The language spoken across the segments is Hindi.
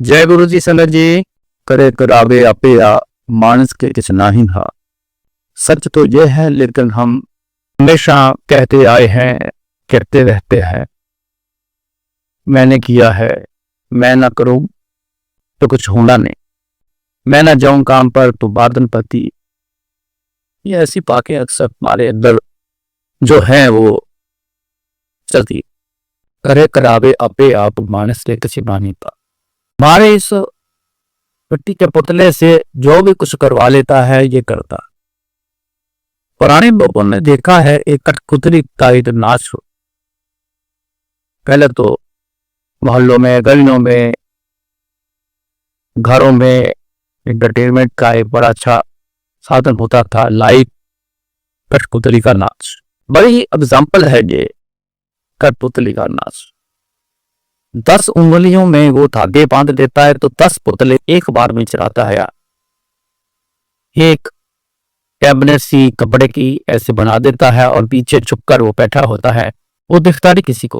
जय गुरु जी संगत जी। करे करावे आपे आ, मानस के किस नाही हा। सच तो यह है, लेकिन हम हमेशा कहते आए हैं, कहते रहते हैं, मैंने किया है, मैं ना करूं तो कुछ होना नहीं, मैं ना जाऊं काम पर तो बादन पति। ये ऐसी बातें अक्सर हमारे अंदर जो है वो चलती। करे करावे आपे आप, मानस के किसी नाही पा। हमारे इस मिट्टी के पुतले से जो भी कुछ करवा लेता है ये करता। पुराने लोगों ने देखा है एक कठपुतली का एक नाच हो। पहले तो मोहल्लों में, गलियों में, घरों में एंटरटेनमेंट का एक बड़ा अच्छा साधन होता था लाइव कठपुतली का नाच। बड़ी एग्जाम्पल है ये कठपुतली का नाच। 10 उंगलियों में वो धागे बांध देता है तो 10 पुतले एक बार में चलाता है। एक कैबिनेट सी कपड़े की ऐसे बना देता है और पीछे छुपकर वो बैठा होता है। वो दिखता नहीं किसी को,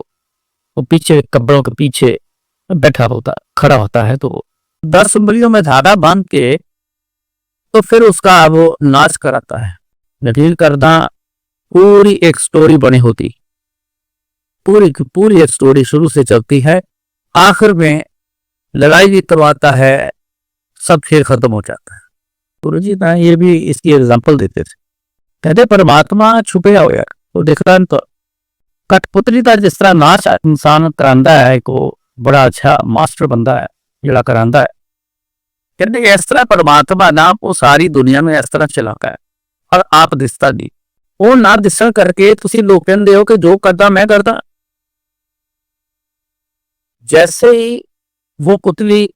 वो पीछे कपड़ों के पीछे बैठा होता, खड़ा होता है। तो 10 उंगलियों में धागा बांध के तो फिर उसका वो नाच कराता है। यकीन करना, पूरी एक स्टोरी बनी होती, पूरी की पूरी एक स्टोरी शुरू से चलती है, आखिर में लड़ाई भी करवाता है, सब खेल खत्म हो जाता है। गुरु जी ना ये भी इसकी एग्जाम्पल देते थे, कहते परमात्मा छुपे हो यार, वो देखता तो कठपुतली का जिस तरह नाच इंसान करांदा है, को बड़ा अच्छा मास्टर बंदा है जड़ा करांदा है। कहते इस तरह परमात्मा ना वो सारी दुनिया में इस तरह चलाता है और आप दिसता नहीं। वो ना दिसन करके तुसी लोग कहते हो कि जो करता मैं करता। जैसे ही वो पुतली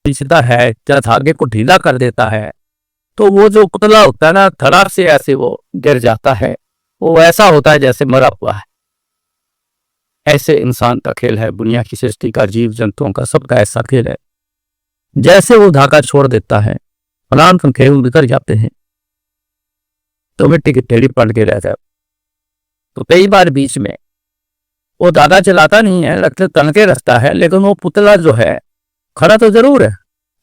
खींचता है या धागे को ढीला कर देता है तो वो जो पुतला होता है ना, धड़ाक से ऐसे वो गिर जाता है। वो ऐसा होता है जैसे मरा हुआ है। ऐसे इंसान का खेल है, दुनिया की सृष्टि का, जीव जंतुओं का, सबका ऐसा खेल है। जैसे वो धागा छोड़ देता है, फलान खेल बिखर जाते हैं तो मिट्टी की टेढ़ी पड़ के रह जाए। तो कई बार बीच में वो धागा चलाता नहीं है, लगते तन के रखता है, लेकिन वो पुतला जो है खड़ा तो जरूर है,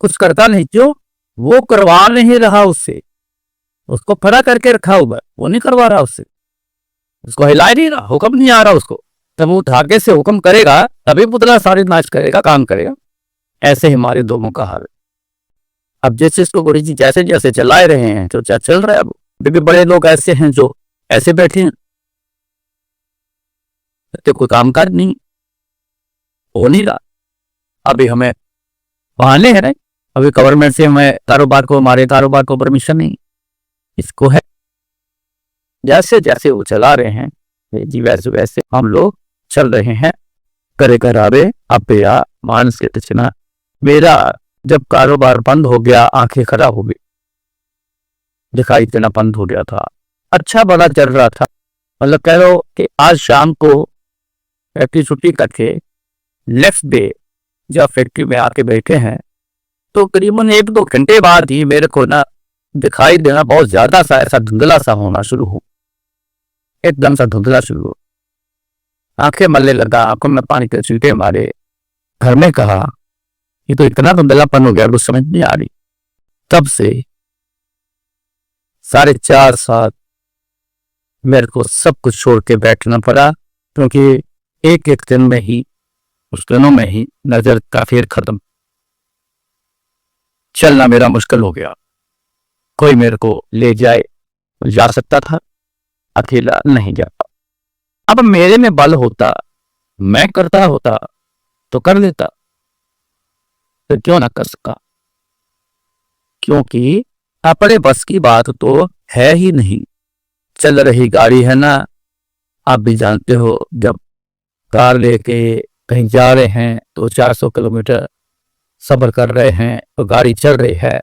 कुछ करता नहीं। क्यों? वो करवा नहीं रहा उससे, उसको खड़ा करके रखा हुआ, वो नहीं करवा रहा उससे, उसको हिला नहीं रहा, हुक्म नहीं आ रहा उसको। तब वो धागे से हुक्म करेगा तभी पुतला सारी नाच करेगा, काम करेगा। ऐसे ही हमारे दोनों का हाल है। अब जिस चीज को गुरु जी जैसे जैसे चलाए रहे हैं तो चल रहा है। अब भी बड़े लोग ऐसे हैं जो ऐसे बैठे हैं, तो कोई कामकाज नहीं हो नहीं रहा। अभी हमें बहाने हैं, अभी गवर्नमेंट से हमें कारोबार को, हमारे कारोबार को परमिशन नहीं, इसको है। जैसे जैसे वो चला रहे हैं जी वैसे वैसे हम लोग चल रहे हैं। करे करावे आपे आ, मानस के तिचना। मेरा जब कारोबार बंद हो गया, आंखें खराब हो गई, दिखाई देना बंद हो गया था। अच्छा बड़ा चल रहा था, मतलब कह लो कि आज शाम को फैक्ट्री छुट्टी करके नेक्स्ट डे जब फैक्ट्री में आके बैठे हैं तो करीबन 1-2 घंटे बाद ही मेरे को ना दिखाई देना बहुत ज्यादा सा ऐसा धुंधला सा होना शुरू हो, एकदम सा धुंधला शुरू हो। आंखें मलने लगा, आंखों में पानी के छींटे मारे। घर में कहा ये तो इतना धुंधलापन हो गया, कुछ समझ नहीं आ रही। तब से 4:30 मेरे को सब कुछ छोड़ के बैठना पड़ा, क्योंकि एक एक दिन में ही, उस दिनों में ही नजर का फेर खत्म, चलना मेरा मुश्किल हो गया। कोई मेरे को ले जाए जा सकता था, अकेला नहीं जा पाता। अब मेरे में बल होता, मैं करता होता तो कर लेता, तो क्यों ना कर सका? क्योंकि अपने बस की बात तो है ही नहीं। चल रही गाड़ी है ना, आप भी जानते हो, जब कार लेके कहीं जा रहे हैं तो 400 किलोमीटर सफर कर रहे हैं तो गाड़ी चल रही है,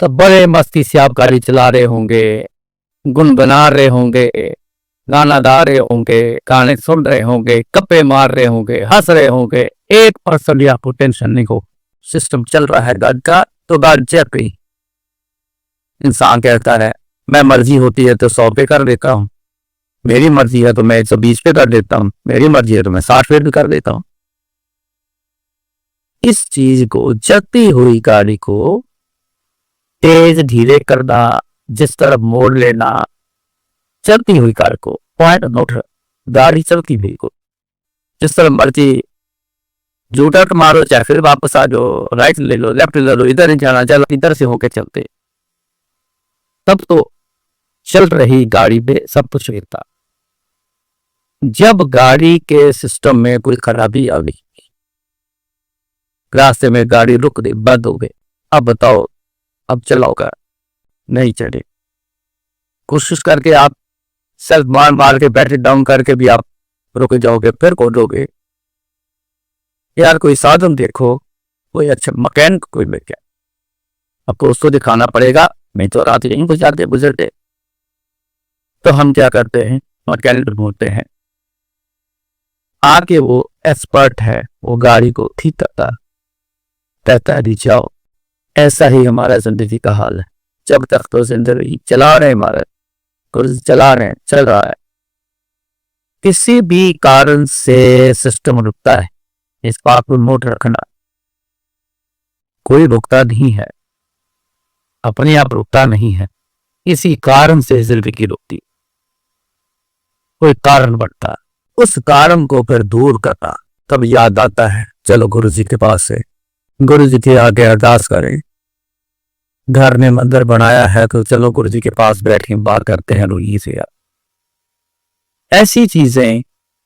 तो बड़े मस्ती से आप गाड़ी चला रहे होंगे, गुनगुना रहे होंगे, गाना गा रहे होंगे, गाने सुन रहे होंगे, गप्पे मार रहे होंगे, हंस रहे होंगे। 1% आपको टेंशन नहीं हो, सिस्टम चल रहा है गाड़ी का, तो गाड़ी चल रही। इंसान कहता है मैं मर्जी होती है तो 100 पे कर देता हूँ, मेरी मर्जी है तो मैं 120 पे कर देता हूँ, मेरी मर्जी है तो मैं 60 पे भी कर देता हूँ। इस चीज को, चलती हुई गाड़ी को तेज धीरे करना, जिस तरफ मोड़ लेना, चलती हुई कार को, पॉइंट नोट, गाड़ी चलती हुई को जिस तरफ मर्जी जू टर्न मारो, चाहे फिर वापस आ जाओ, राइट ले लो, लेफ्ट ले लो, इधर नहीं जाना, चलो इधर से होके चलते, तब तो चल रही गाड़ी में सब कुछ रहता। जब गाड़ी के सिस्टम में कोई खराबी आ गई, रास्ते में गाड़ी रुक गई, बंद हो गई, अब बताओ, अब चलाओगा? नहीं चले। कोशिश करके आप सेल्फ मार मार के बैटरी डाउन करके भी आप रुक जाओगे, फिर खोलोगे। यार कोई साधन देखो, कोई अच्छा मैकेनिक कोई मिल गया, आपको उसको दिखाना पड़ेगा, नहीं तो रात यहीं गुजारते गुजरते। तो हम क्या करते हैं, मैकेनिक ढूंढते हैं, आके वो एक्सपर्ट है, वो गाड़ी को ठीक करता, कहता है जाओ। ऐसा ही हमारा जिंदगी का हाल है। जब तक तो जिंदगी चला रहे, हमारा चला रहे हैं, चल रहा है, किसी भी कारण से सिस्टम रुकता है, इस बात को नोट रखना। कोई रुकता नहीं है, अपने आप रुकता नहीं है, इसी कारण से जिंदगी रुकती। कोई कारण बढ़ता, उस कारण को फिर दूर करना, तब याद आता है चलो गुरु जी के पास से, गुरु जी के आगे अरदास करें। घर में मंदिर बनाया है तो चलो गुरु जी के पास बैठ के बात करते हैं रूही से। ऐसी चीजें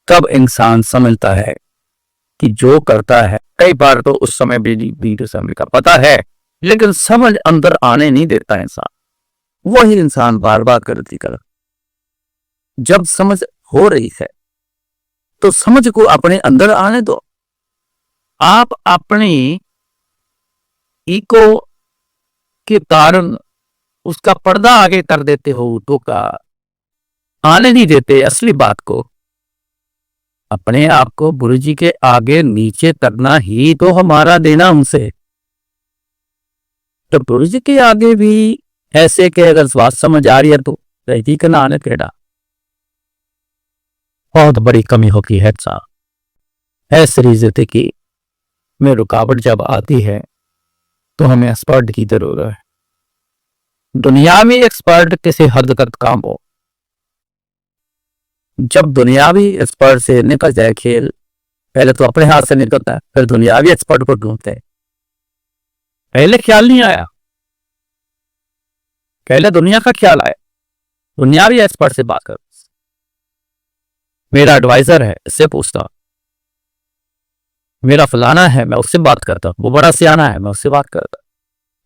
तब इंसान समझता है कि जो करता है, कई बार तो उस समय भी समय का पता है, लेकिन समझ अंदर आने नहीं देता इंसान, वही इंसान बार बार गलती कर। जब समझ हो रही है तो समझ को अपने अंदर आने दो। आप अपनी ईगो के कारण उसका पर्दा आगे कर देते हो, तो का आने नहीं देते असली बात को। अपने आप को गुरु जी के आगे नीचे करना ही तो हमारा देना उनसे। तो गुरु जी के आगे भी ऐसे के अगर बात समझ आ रही है तो रहती का ना आने केड़ा, बहुत बड़ी कमी होती है साहब। ऐसी जिंदगी में रुकावट जब आती है तो हमें एक्सपर्ट की जरूरत है। दुनियावी एक्सपर्ट किसी हद तक काम हो, जब दुनियावी एक्सपर्ट से निकल जाए खेल, पहले तो अपने हाथ से निकलता है, फिर दुनियावी एक्सपर्ट को ढूंढते हैं। पहले ख्याल नहीं आया, पहले दुनिया का ख्याल आया, दुनियावी एक्सपर्ट से बात कर, मेरा एडवाइजर है इससे पूछता, मेरा फलाना है मैं उससे बात करता, वो बड़ा सियाना है मैं उससे बात करता।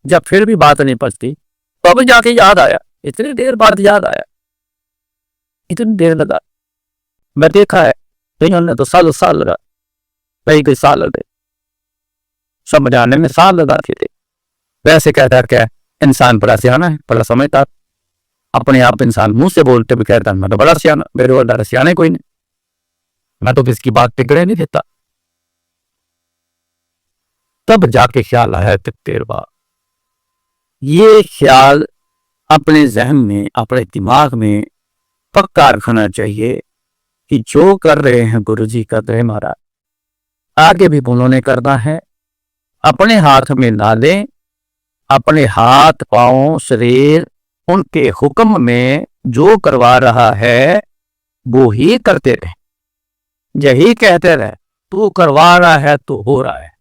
जब फिर भी बात नहीं पचती तो अब जाके याद आया, इतनी देर बाद याद आया, इतनी देर लगा। मैं देखा है कहीं ने तो साल लगा, कई साल लगे, समझाने में साल लगाते थे। वैसे कहता क्या इंसान बड़ा सियाना है, बड़ा समझदार, अपने आप इंसान मुंह से बोलते भी कहता मैं तो बड़ा सियाना, मेरे वाला सियाना कोई नहीं, मैं तो किसकी बात टिकड़े नहीं देता। तब जाके ख्याल आया देर बाद। ये ख्याल अपने जहन में, अपने दिमाग में पक्का रखना चाहिए कि जो कर रहे हैं गुरु जी कर रहे महाराज, आगे भी उन्होंने करना है। अपने हाथ में ना लें, अपने हाथ पांव शरीर उनके हुक्म में जो करवा रहा है वो ही करते रहे, यही कहते रहे तू करवा रहा है तो हो रहा है।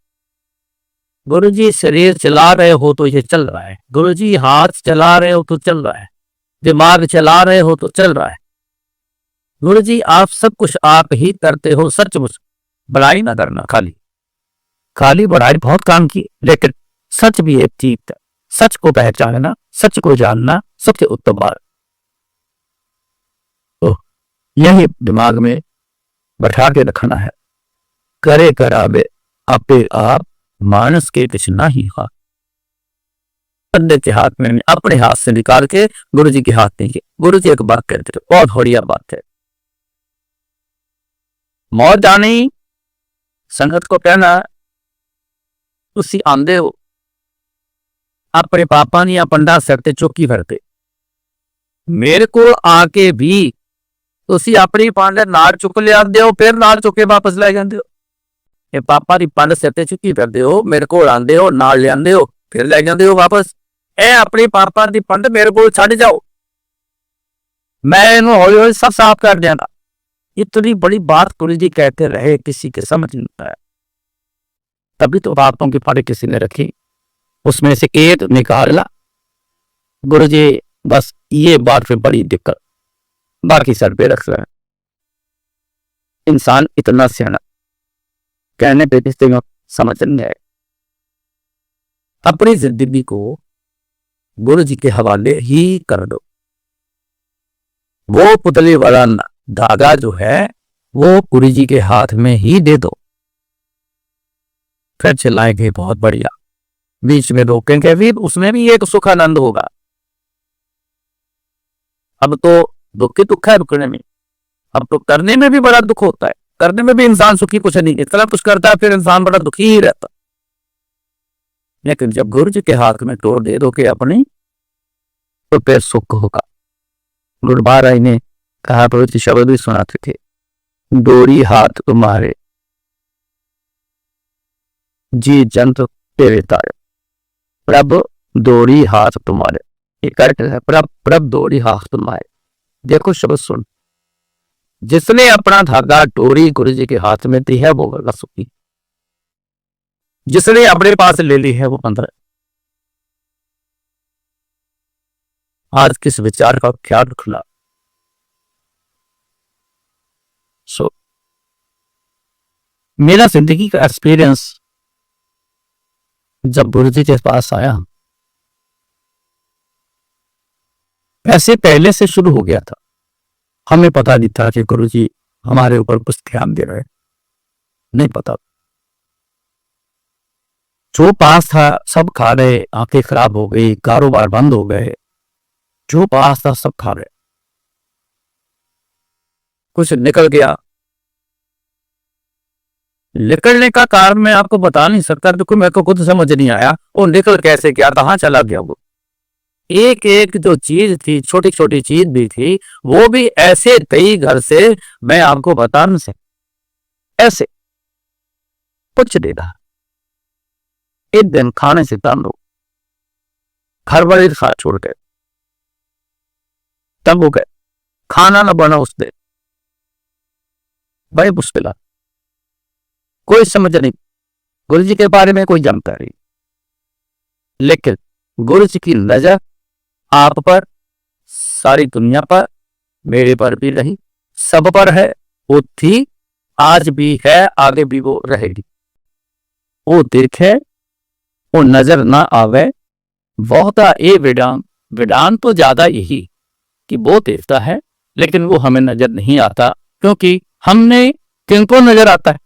गुरु जी शरीर चला रहे हो तो ये चल रहा है, गुरु जी हाथ चला रहे हो तो चल रहा है, दिमाग चला रहे हो तो चल रहा है। गुरु जी आप सब कुछ आप ही करते हो, सचमुच बड़ाई ना करना, खाली बड़ाई बहुत काम की, लेकिन सच भी एक चीज है, सच को पहचानना, सच को जानना सबसे उत्तम बात। तो यही दिमाग में बैठा के रखना है। करे करावे आपे आप मानस के कृष्णा ही हाथ, बंदे के हाथ में अपने हाथ से निकाल के गुरु जी के हाथ देंगे। गुरु जी एक बात कहते थे, बहुत बढ़िया बात है, मौत जानी संगत को कहना तुसी आंदे हो अपने पापा ने या पंडा सिर ते चौकी फिरते, मेरे को आके भी तुसी अपनी पांडे नाल चुक ले आंदे हो, फिर नाल चुके वापस ले जाते हो। ਇਹ ਪਾਪਾ ਦੀ ਪੰਡ ਸਿਰ ਤੇ ਚੁੱਕੀ ਫਿਰਦੇ ਹੋ, ਮੇਰੇ ਕੋਲ ਆਂਦੇ ਹੋ, ਨਾਲ ਲਿਆਂਦੇ ਹੋ, ਫਿਰ ਲੈ ਜਾਂਦੇ ਹੋ ਵਾਪਸ। ਇਹ ਆਪਣੀ ਪਾਪਾ ਦੀ ਪੰਡ ਮੇਰੇ ਕੋਲ ਛੱਡ ਜਾਓ, मैं इन्हें हौली हौली सब साफ कर देना। इतनी बड़ी बात गुरु जी कहते रहे, किसी के समझ नहीं आया। तभी तो बातों की फाड़ी किसी ने रखी, उसमें से एक निकाला। गुरु जी बस ये बात पे बड़ी दिक्कत, बाकी सर पे रख रहे हैं। इंसान इतना सियाना, कहने पे किसी को समझ नहीं आए। अपनी जिंदगी को गुरु जी के हवाले ही कर दो। वो पुतली वाला धागा जो है वो गुरु जी के हाथ में ही दे दो, फिर चिल्लाएंगे बहुत बढ़िया, बीच में रोकेंगे भी, उसमें भी एक सुखानंद होगा। अब तो दुख ही दुख है रुकने में, अब तो करने में भी बड़ा दुख होता है। करने में भी इंसान सुखी कुछ नहीं, इतना कुछ करता है फिर इंसान बड़ा दुखी ही रहता। लेकिन जब गुरु जी के हाथ में तोड़ दे दो कि अपनी, तो फिर सुख होगा। गुरु महाराज ने कहा, पवित्र शब्द भी सुनाते थे, डोरी हाथ तुम्हारे जी जंत तेरे तारे, प्रभ डोरी हाथ तुम्हारे। ये करेक्ट है, प्रभ डोरी हाथ तुम्हारे। देखो शब्द सुन, जिसने अपना धागा डोरी गुरु जी के हाथ में दी है वो बड़ा सुखी, जिसने अपने पास ले ली है वो अंदर। आज किस विचार का ख्याल रखना। मेरा जिंदगी का एक्सपीरियंस जब गुरु जी के पास आया, ऐसे पहले से शुरू हो गया था। हमें पता नहीं था कि गुरु जी हमारे ऊपर कुछ ध्यान दे रहे, नहीं पता। जो पास था सब खा रहे, आंखें खराब हो गई, कारोबार बंद हो गए, जो पास था सब खा रहे। कुछ निकल गया, निकलने का कारण मैं आपको बता नहीं सकता, देखो मेरे को खुद समझ नहीं आया वो निकल कैसे गया, कहां चला गया। वो एक एक जो चीज थी, छोटी छोटी चीज भी थी, वो भी ऐसे कई घर से मैं आपको बता नहीं सकता, ऐसे कुछ नहीं रहा। एक दिन खाने से तंग हो, घर वाले खा छोड़ गए, तंग हो गए, खाना ना बना उस दिन, बड़ी मुश्किल, कोई समझ नहीं, गुरु जी के बारे में कोई जानकारी। लेकिन गुरु जी की नजर आप पर, सारी दुनिया पर, मेरे पर भी रही, सब पर है। वो थी, आज भी है, आगे भी वो रहेगी। वो देखे, वो नजर ना आवे, बहुत ये विधान तो ज्यादा यही कि वो देखता है लेकिन वो हमें नजर नहीं आता, क्योंकि हमने किनको नजर आता है,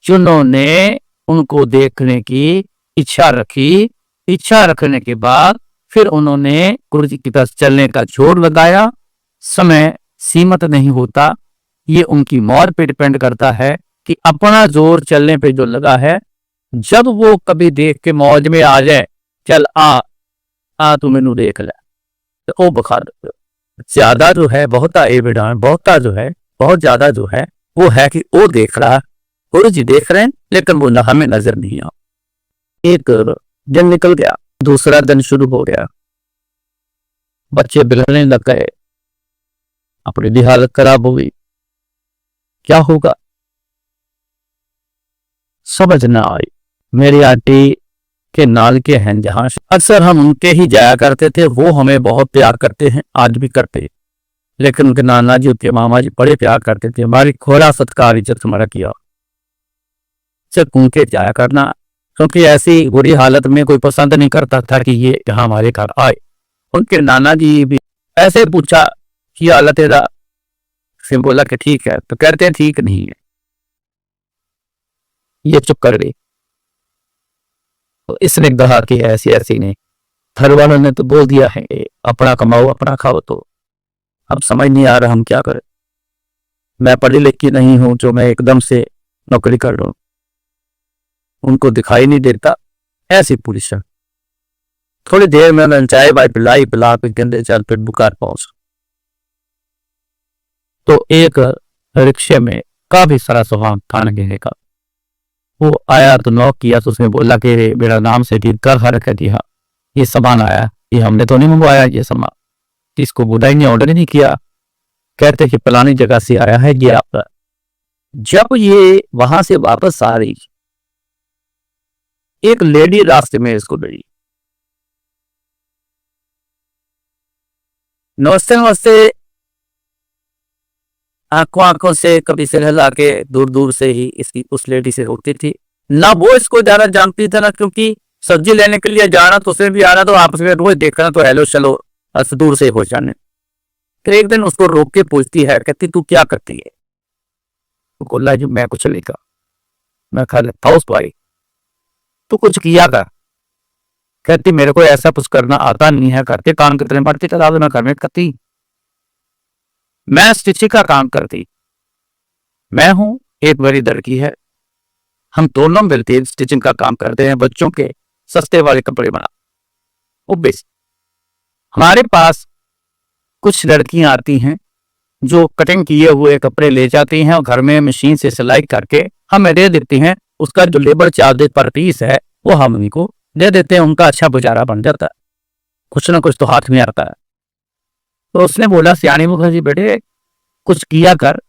जिन्होंने उनको देखने की इच्छा रखी, इच्छा रखने के बाद फिर उन्होंने गुरु जी की तरफ चलने का जोर लगाया। समय सीमित नहीं होता, ये उनकी मौत पे डिपेंड करता है कि अपना जोर चलने पे जो लगा है, जब वो कभी देख के मौज में आ जाए, चल आ तू मैनू देख ले, तो वो बुखार ज्यादा जो है, बहुत बहुत ज्यादा जो है वो है कि वो देख रहा, गुरु जी देख रहे हैं लेकिन वो हमें नजर नहीं आ। एक दिन निकल गया, दूसरा दिन शुरू हो गया, बच्चे बिगड़ने लग गए, अपनी भी हालत खराब हो गई, क्या होगा समझ ना आई। मेरी आंटी के नाल के हैं जहां, अक्सर हम उनके ही जाया करते थे, वो हमें बहुत प्यार करते हैं, आज भी करते, लेकिन उनके नाना जी, उनके मामा जी बड़े प्यार करते थे, हमारी खोला सत्कार इज्जत हमारा किया, सिर्फ उनके जाया करना, क्योंकि ऐसी बुरी हालत में कोई पसंद नहीं करता था कि ये यहाँ हमारे घर आए। उनके नाना जी भी ऐसे पूछा कि हालत तेरा, फिर बोला कि ठीक है, तो कहते हैं ठीक नहीं है, ये चुप कर गई। तो इसने कहा कि ऐसी ऐसी नहीं, घर वालों ने तो बोल दिया है अपना कमाओ अपना खाओ, तो अब समझ नहीं आ रहा हम क्या करें। मैं पढ़ी लिखी नहीं हूं जो मैं एकदम से नौकरी कर रहा हूं, उनको दिखाई नहीं देता, ऐसी पोजीशन। थोड़ी देर में मैंने चाय बाय पिलाई, पिला के गंदे चल फिर बुखार पहुंच। तो एक रिक्शे में काफी सारा सामान खाने पीने का, वो आया तो नॉक किया तो उसने बोला कि मेरा नाम से कर फर्क है। हाँ, ये सामान आया, ये हमने तो नहीं मंगवाया, ये सामान इसको बुधाई ने ऑर्डर नहीं किया, कहते कि फलानी जगह से आया है ये आपका। जब ये वहां से वापस आ रही, एक लेडी रास्ते में इसको मिली, नमस्ते नमस्ते, आंखों आंखों से कभी सिर हिला के दूर दूर से ही इसकी उस लेडी से होती थी ना। वो इसको ज्यादा जानती था ना, क्योंकि सब्जी लेने के लिए जाना तो उसे भी आना, तो आपस में रोज देखना तो हेलो चलो दूर से हो जाने। फिर एक दिन उसको रोक के पूछती है, कहती तू क्या करती है? तो बोला जी मैं कुछ नहीं कर, मैं खा हाउस वाइफ। तू कुछ किया कर? कहती मेरे को ऐसा कुछ करना आता नहीं है, करते काम कितने पड़ते चला मैं घर में करती, मैं स्टिचिंग का काम करती, मैं हूं एक बड़ी लड़की है, हम दोनों मिलकर स्टिचिंग का काम करते हैं, बच्चों के सस्ते वाले कपड़े बना। वो बेस हमारे पास कुछ लड़कियां आती हैं जो कटिंग किए हुए कपड़े ले जाती हैं और घर में मशीन से सिलाई करके हमें दे देती हैं। उसका जो लेबर चार्ज पर पीस है वो हम उनको दे देते हैं, उनका अच्छा गुजारा बन जाता है, कुछ ना कुछ तो हाथ में आता है। तो उसने बोला सियानी मुखर्जी बेटे कुछ किया कर,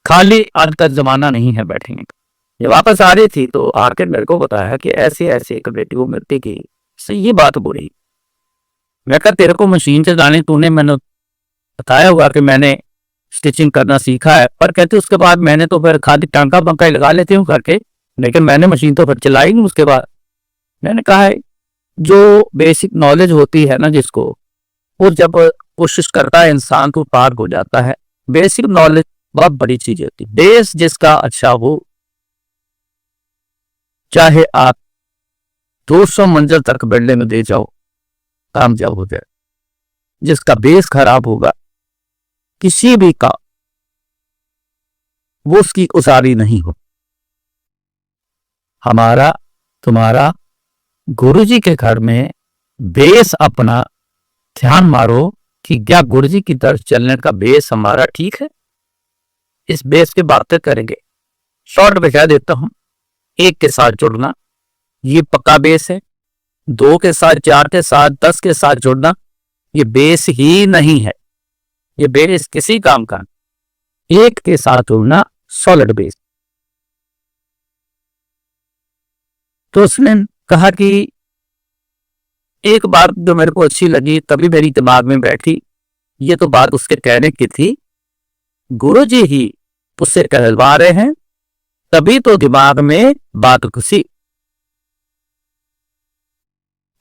खाली आज का जमाना नहीं है बैठेंगे। ये वापस आ रही थी तो आकर मेरे को बताया कि ऐसे ऐसे एक बेटी को मिलती की ये बात बोली। मैं कहा तेरे को मशीन से जाने तूने मैंने बताया हुआ कि मैंने स्टिचिंग करना सीखा है, पर कहते उसके बाद मैंने तो फिर खाली टांका बंका लगा लेती हूँ करके, लेकिन मैंने मशीन तो फिर चलाई नहीं उसके बाद। मैंने कहा है जो बेसिक नॉलेज होती है ना जिसको, वो जब कोशिश करता है इंसान तो पार हो जाता है। बेसिक नॉलेज बहुत बड़ी चीज होती है। बेस जिसका अच्छा हो, चाहे आप 200 मंजिल तक बिल्डिंग में दे जाओ, कामयाब हो जाए। जिसका बेस खराब होगा किसी भी का वो उसकी उसारी नहीं हो। हमारा तुम्हारा गुरुजी के घर में बेस अपना ध्यान मारो कि क्या गुरुजी की तरफ चलने का बेस हमारा ठीक है। इस बेस पे बातें करेंगे। शॉर्ट में कह देता हूं, 1 के साथ जुड़ना ये पक्का बेस है, 2 के साथ, 4 के साथ, 10 के साथ जुड़ना ये बेस ही नहीं है। ये बेस किसी काम का, 1 के साथ जुड़ना सॉलिड बेस। तो उसने कहा कि एक बात जो मेरे को अच्छी लगी, तभी मेरी दिमाग में बैठी, ये तो बात उसके कहने की थी, गुरुजी ही उससे कहलवा रहे हैं, तभी तो दिमाग में बात घुसी।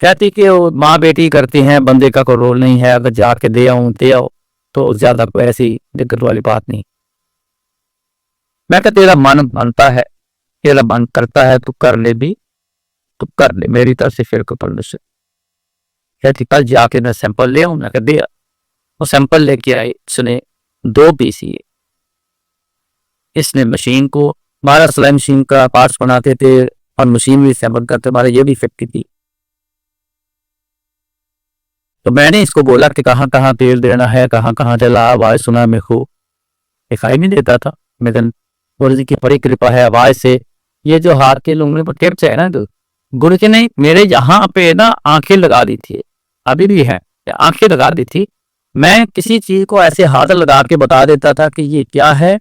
कहती कि वो माँ बेटी करती हैं, बंदे का कोई रोल नहीं है, अगर जाके दे आओ तो ज्यादा कोई ऐसी दिक्कत वाली बात नहीं। मैं कहता तेरा मन मानता है, तेरा मन करता है तो कर ले भी, तो कर ले, मेरी तरफ से फिर को पढ़ने से। कहती कल जाके मैं सैंपल ले आऊं। मैं कह दिया, वो सैंपल लेके आई, सुने 2 पीस ही। इसने मशीन को, हमारा सिलाई मशीन का पार्ट्स बनाते थे और मशीन भी सैंपल करते, हमारा ये भी फैक्ट्री थी। तो मैंने इसको बोला कि कहाँ कहाँ तेल देना है, कहाँ कहाँ चला, आवाज सुना मेरे को दिखाई नहीं देता था। लेकिन गुरु जी की बड़ी कृपा है, आवाज से ये जो हाथ के लुंगने पर टिप्स है ना, तो गुरु जी ने मेरे यहाँ पे ना आंखें लगा दी थी, अभी भी है, आंखें लगा दी थी। मैं किसी चीज को ऐसे हाथ लगा के बता देता था कि ये क्या है,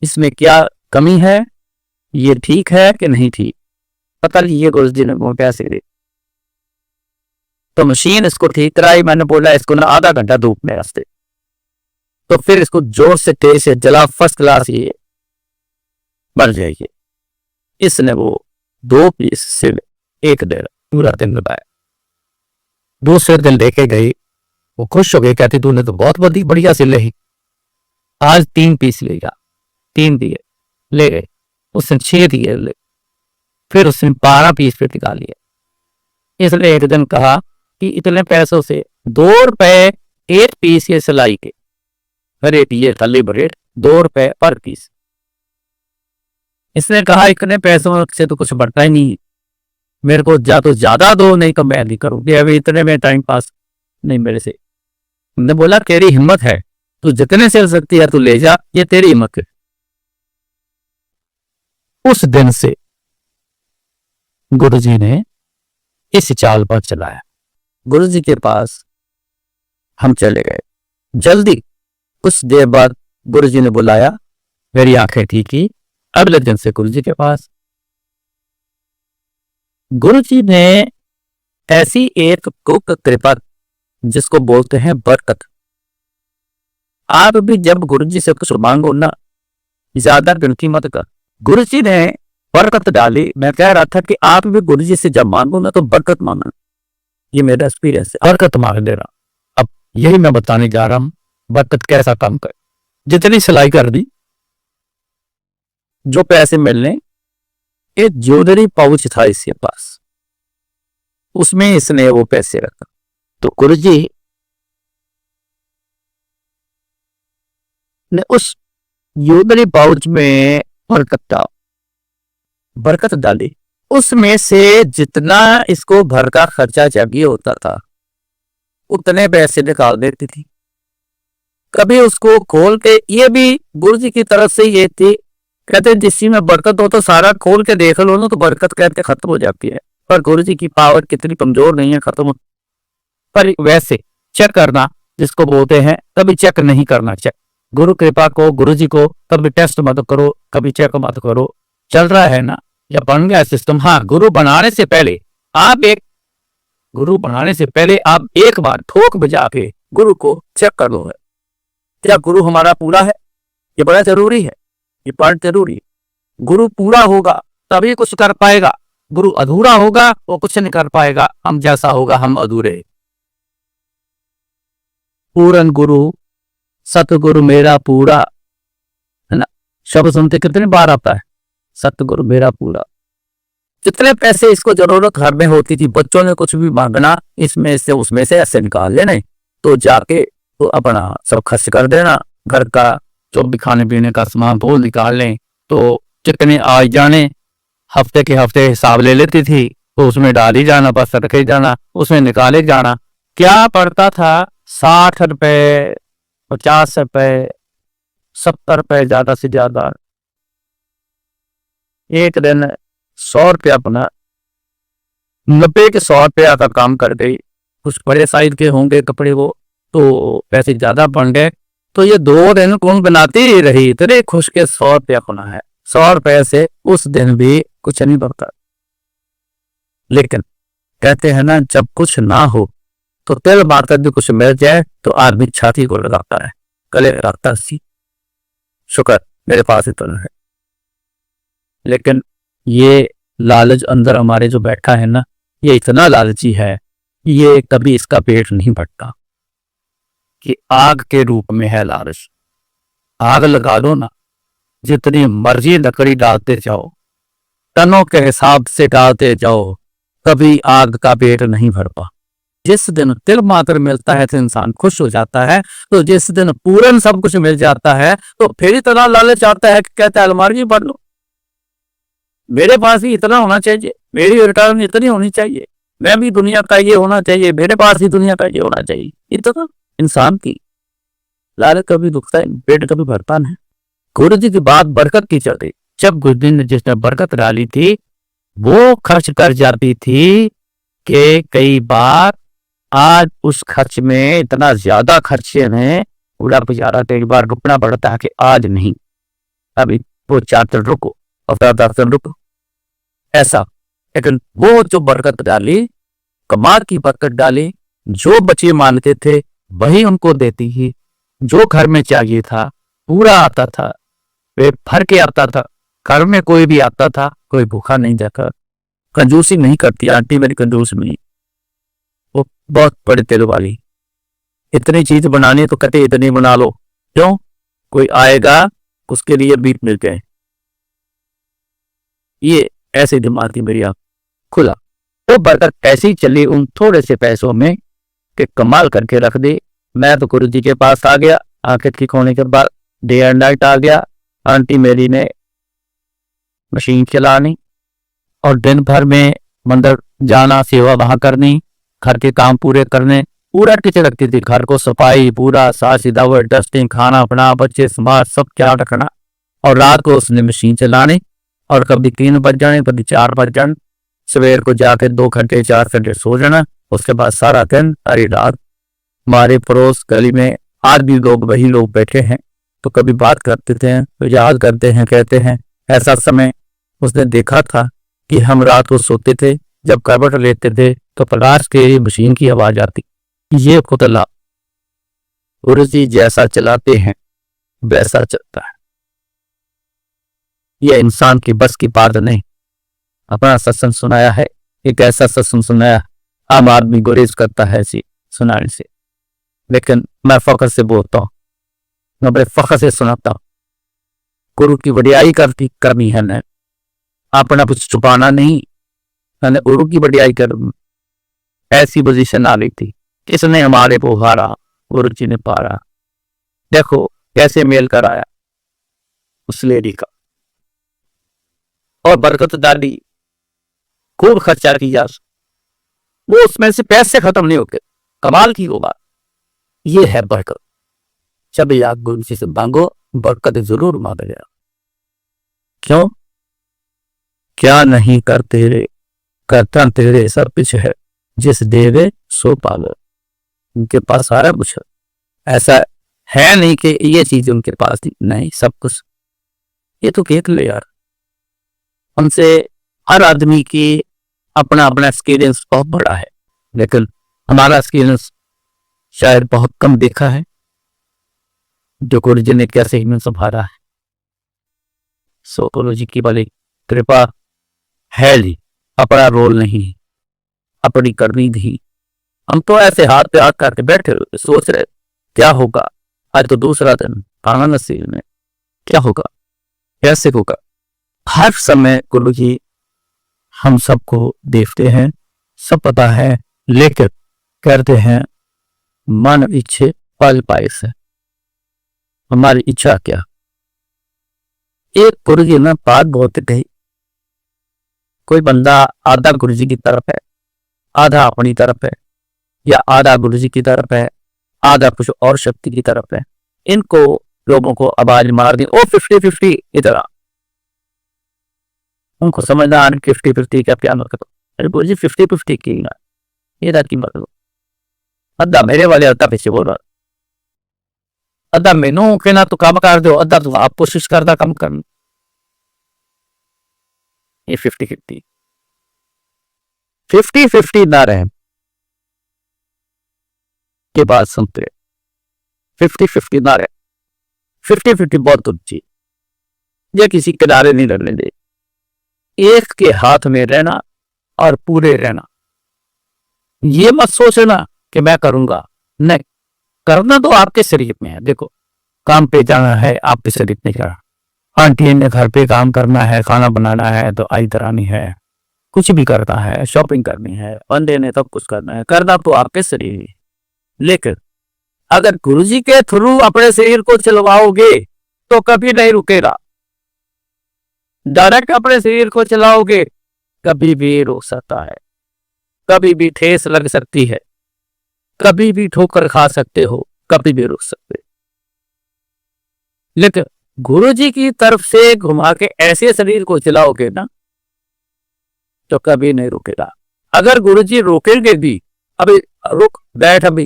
इसमें क्या कमी है, ये ठीक है कि नहीं ठीक, पता नहीं ये गुरु जी ने वो कैसे दे। तो मशीन इसको ठीक कराई। मैंने बोला इसको ना आधा घंटा धूप में रखते, तो फिर इसको जोर से तेज से जला, फर्स्ट क्लास ये बन जाएगी। इसने वो 2 पीस से 1 दिन पूरा दिन लगाया। दूसरे दिन लेके गई, वो खुश हो गई, कहती तूने तो बहुत बढ़िया सिल रही, आज 3 पीस लेगा। 3 दिए, ले गए। उसने 6 दिए, फिर उसने 12 पीस फिर निकालिए। इसलिए एक दिन कहा कि इतने पैसों से 2 रुपए 1 पीस ये सिलाई के रेट, ये थली रेट 2 रुपए पर पीस। इसने कहा इतने पैसों से तो कुछ बढ़ता ही नहीं, मेरे को जा तो ज्यादा दो, नहीं तो मैं नहीं करूंगी, अभी इतने में टाइम पास नहीं मेरे से। हमने बोला तेरी हिम्मत है, तू जितने से सकती है तू ले जा, ये तेरी हिम्मत है। उस दिन से गुरुजी ने इस चाल पर चलाया। गुरुजी के पास हम चले गए। जल्दी कुछ देर बाद गुरुजी ने बुलाया, मेरी आंखें ठीक की। अगले दिन से गुरुजी के पास। गुरुजी ने ऐसी एक गुप्त कृपा जिसको बोलते हैं बरकत। आप भी जब गुरुजी से कुछ मांगो ना, ज्यादा गिनती मत कर। गुरुजी ने बरकत डाली। मैं कह रहा था कि आप भी गुरुजी से जब मांगो ना तो बरकत मांगना। ये मेरा एक्सपीरियंस है, बरकत मांग दे रहा। अब यही मैं बताने जा रहा हूं बरकत कैसा काम करे। जितनी सिलाई कर दी, जो पैसे मिलने, एक ज्वेलरी पाउच था इसके पास, उसमें इसने वो पैसे रखा। तो गुरुजी ने उस ज्वेलरी पाउच में बरकत डाली। उसमें से जितना इसको घर का खर्चा चाहिए होता था उतने पैसे निकाल देती थी। कभी उसको खोल के, ये भी गुरुजी की तरफ से ये थी, कहते जिसमें में बरकत हो तो सारा खोल के देख लो ना तो बरकत कहते खत्म हो जाती है। पर गुरुजी की पावर कितनी कमजोर नहीं है, खत्म। पर वैसे चेक करना जिसको बोलते हैं, कभी चेक नहीं करना। चेक गुरु कृपा को, गुरुजी को कभी टेस्ट मत करो, कभी चेक मत करो। चल रहा है ना या बन गया सिस्टम। हाँ, गुरु बनाने से पहले आप एक बार ठोक बजा के गुरु को चेक कर लो है क्या गुरु हमारा पूरा है। ये बड़ा जरूरी है, ये पॉइंट जरूरी है। गुरु पूरा होगा तभी कुछ कर पाएगा, गुरु अधूरा होगा वो कुछ नहीं कर पाएगा। हम जैसा होगा हम अधूरे। पूरन गुरु सतगुरु मेरा पूरा, है ना। शब्द सुनते कितने बार आता है, सतगुरु मेरा पूरा। जितने पैसे इसको जरूरत घर में होती थी, बच्चों ने कुछ भी मांगना, इसमें से उसमें से ऐसे निकाल लेने, तो जाके तो अपना सब खर्च कर देना। घर का जो भी खाने पीने का सामान वो निकाल लें, तो जितने आ जाने हफ्ते के हफ्ते हिसाब ले लेती थी, तो उसमें डाल ही जाना, बस रखे जाना, उसमें निकाले जाना। क्या पड़ता था, 60 रुपए, 50 रुपए, 70 रुपए, ज्यादा से ज्यादा। एक दिन 100 रुपया अपना 90 के 100 रुपया का काम कर गई। कुछ बड़े साइज के होंगे कपड़े वो, तो पैसे ज्यादा बन गए। तो ये 2 दिन कौन बनाती ही रही, इतने खुश के 100 रुपया होना है। 100 रुपये से उस दिन भी कुछ नहीं बनता। लेकिन कहते हैं ना, जब कुछ ना हो तो तेल मारकर भी कुछ मिल जाए तो आदमी छाती को लगाता है, गले लगाता है, शुक्र मेरे पास इतना है। लेकिन ये लालच अंदर हमारे जो बैठा है ना, ये इतना लालची है, ये कभी इसका पेट नहीं भरता। कि आग के रूप में है लालच। आग लगा दो ना, जितनी मर्जी लकड़ी डालते जाओ, टनों के हिसाब से डालते जाओ, कभी आग का पेट नहीं भरता। जिस दिन तिल मात्र मिलता है तो इंसान खुश हो जाता है, तो जिस दिन पूरन सब कुछ मिल जाता है तो फिर इतना लालच आता है कि कहता है अलमारी भर लो, मेरे पास ही इतना होना चाहिए, मेरी रिटर्न इतनी होनी चाहिए, मैं भी दुनिया का ये होना चाहिए, मेरे पास ही दुनिया का ये होना चाहिए। इतना इंसान की लालच कभी रुकता है, पेट कभी भरता नहीं। गुरु जी की बात बरकत की चलती। जब गुरु ने जिसने बरकत डाली थी वो खर्च कर जाती थी कि कई बार आज उस खर्च में इतना ज्यादा खर्चे में पूरा गुजारा, कई बार रुकना पड़ता है कि आज नहीं, अभी वो 4 दिन रुको और 10 दिन रुको, ऐसा। लेकिन वो जो बरकत डाली, कमाल की बरकत डाली, जो बच्चे मानते थे वही उनको देती ही। जो घर में चाहिए था पूरा आता था, वे भर के आता था। घर में कोई भी आता था, कोई भूखा नहीं जाता। कंजूसी नहीं करती आंटी मेरी, कंजूस नहीं, वो बहुत बड़े दिल वाली। इतनी चीज बनानी तो कहते इतनी बना लो, क्यों, कोई आएगा उसके लिए बीट मिल गए। ये ऐसे दिमाग थी मेरी, आप खुला। वो बरकत ऐसी चली उन थोड़े से पैसों में कि कमाल करके रख दी। मैं तो गुरु जी के पास आ गया, आंखें ठीक होने के बाद डे एंड नाइट आ गया। आंटी मेरी ने मशीन चलानी और दिन भर में मंदिर जाना, सेवा वहां करनी, घर के काम पूरे करने, पूरा किचन रखती थी। घर को सफाई, पूरा साफ सजावट, डस्टिंग, खाना अपना, बच्चे समाज सब क्या रखना। और रात को उसने मशीन चलानी और कभी 3 बज जाने, कभी 4 बज जाने। सवेर को जाके 2 घंटे 4 घंटे सो जाना, उसके बाद सारा दिन सारी रात हमारे पड़ोस गली में आज भी लोग वही लोग बैठे हैं, तो कभी बात करते थे तो याद करते हैं, कहते हैं ऐसा समय उसने देखा था कि हम रात को सोते थे, जब करवट लेते थे तो पलाश के मशीन की आवाज आती। ये पुतला गुरुजी जैसा चलाते हैं वैसा चलता है, यह इंसान की बस की बात नहीं। अपना सत्संग सुनाया है, एक ऐसा सत्संग सुनाया आम आदमी गुरेज करता है इसी सुनाने से, लेकिन मैं फख्र से बोलता हूँ, मैं बड़े फख्र से सुनाता हूँ। गुरु की वडियाई करनी है न, अपना कुछ छुपाना नहीं, मैंने गुरु की वडियाई कर। ऐसी पोजीशन आ रही थी, किसने हमारे को हारा, गुरु जी ने पारा। देखो कैसे मेल कराया उस लेडी का, और बरकत डाली, खूब खर्चा किया, वो उसमें से पैसे खत्म नहीं होते। कमाल की वो बात, ये है बरकत। जब आप गुरु जी से मांगो बरकत जरूर मांगेगा। क्यों? क्या नहीं कर तेरे, करता तेरे सब कुछ है, जिस देवे सो पालो। उनके पास सारा कुछ है, ऐसा है नहीं कि ये चीज उनके पास नहीं, सब कुछ। ये तो देख लो यार, उनसे हर आदमी की अपना अपना एक्सपीरियंस बहुत बड़ा है, लेकिन हमारा एक्सपीरियंस शायद बहुत कम देखा है जो गुरु जी ने कैसे ही संभाला है। सो गुरु जी की बड़ी कृपा है जी, अपना रोल नहीं, अपनी करनी नहीं। हम तो ऐसे हाथ पे हाथ करके बैठे हुए सोच रहे क्या होगा, आज तो दूसरा दिन आना नसीब में, क्या होगा कैसे होगा। हर समय गुरु जी हम सबको देखते हैं, सब पता है, लेकिन कहते हैं मन इच्छे फल पाए से, हमारी इच्छा क्या। एक गुरु जी ने बात बहुत कही, कोई बंदा आधा गुरु जी की तरफ है, आधा अपनी तरफ है, या आधा गुरु जी की तरफ है, आधा कुछ और शक्ति की तरफ है, इनको लोगों को आवाज मार दी ओ 50-50 इधर। उनको समझना 50-50 क्या क्या मतलब। अरे गुरु जी 50-50 की ना, ये की मतलब अद्धा मेरे वाले अद्धा पीछे बोल रहा, अद्धा मैनू कहना तो काम कर दो, अद्धा तो आप कोशिश करता काम करना। ये 50-50 50-50 ना रहे के बाद सुनते 50-50 ना रहे। 50-50 बहुत ऊंची, ये किसी किनारे नहीं रहने दे, एक के हाथ में रहना और पूरे रहना। ये मत सोचना कि मैं करूंगा, नहीं, करना तो आपके शरीर में है। देखो काम पे जाना है, आपके शरीर में जाना, आंटी ने घर पे काम करना है, खाना बनाना है तो आई करानी है, कुछ भी करना है, शॉपिंग करनी है, बंदे ने सब कुछ करना है, करना तो आपके शरीर में। लेकिन अगर गुरुजी के थ्रू अपने शरीर को चलवाओगे तो कभी नहीं रुकेगा। डायरेक्ट अपने शरीर को चलाओगे कभी भी रुक सकता है, कभी भी ठेस लग सकती है, कभी भी ठोकर खा सकते हो, कभी भी रुक सकते। लेकिन गुरुजी की तरफ से घुमा के ऐसे शरीर को चलाओगे ना तो कभी नहीं रुकेगा। अगर गुरुजी रोकेंगे भी, अभी रुक बैठ अभी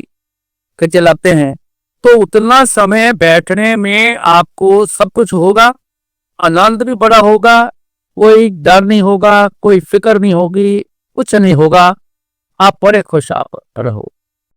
के चलाते हैं, तो उतना समय बैठने में आपको सब कुछ होगा, आनंद भी बड़ा होगा, कोई डर नहीं होगा, कोई फिक्र नहीं होगी, कुछ नहीं होगा, आप बड़े खुश आप रहो।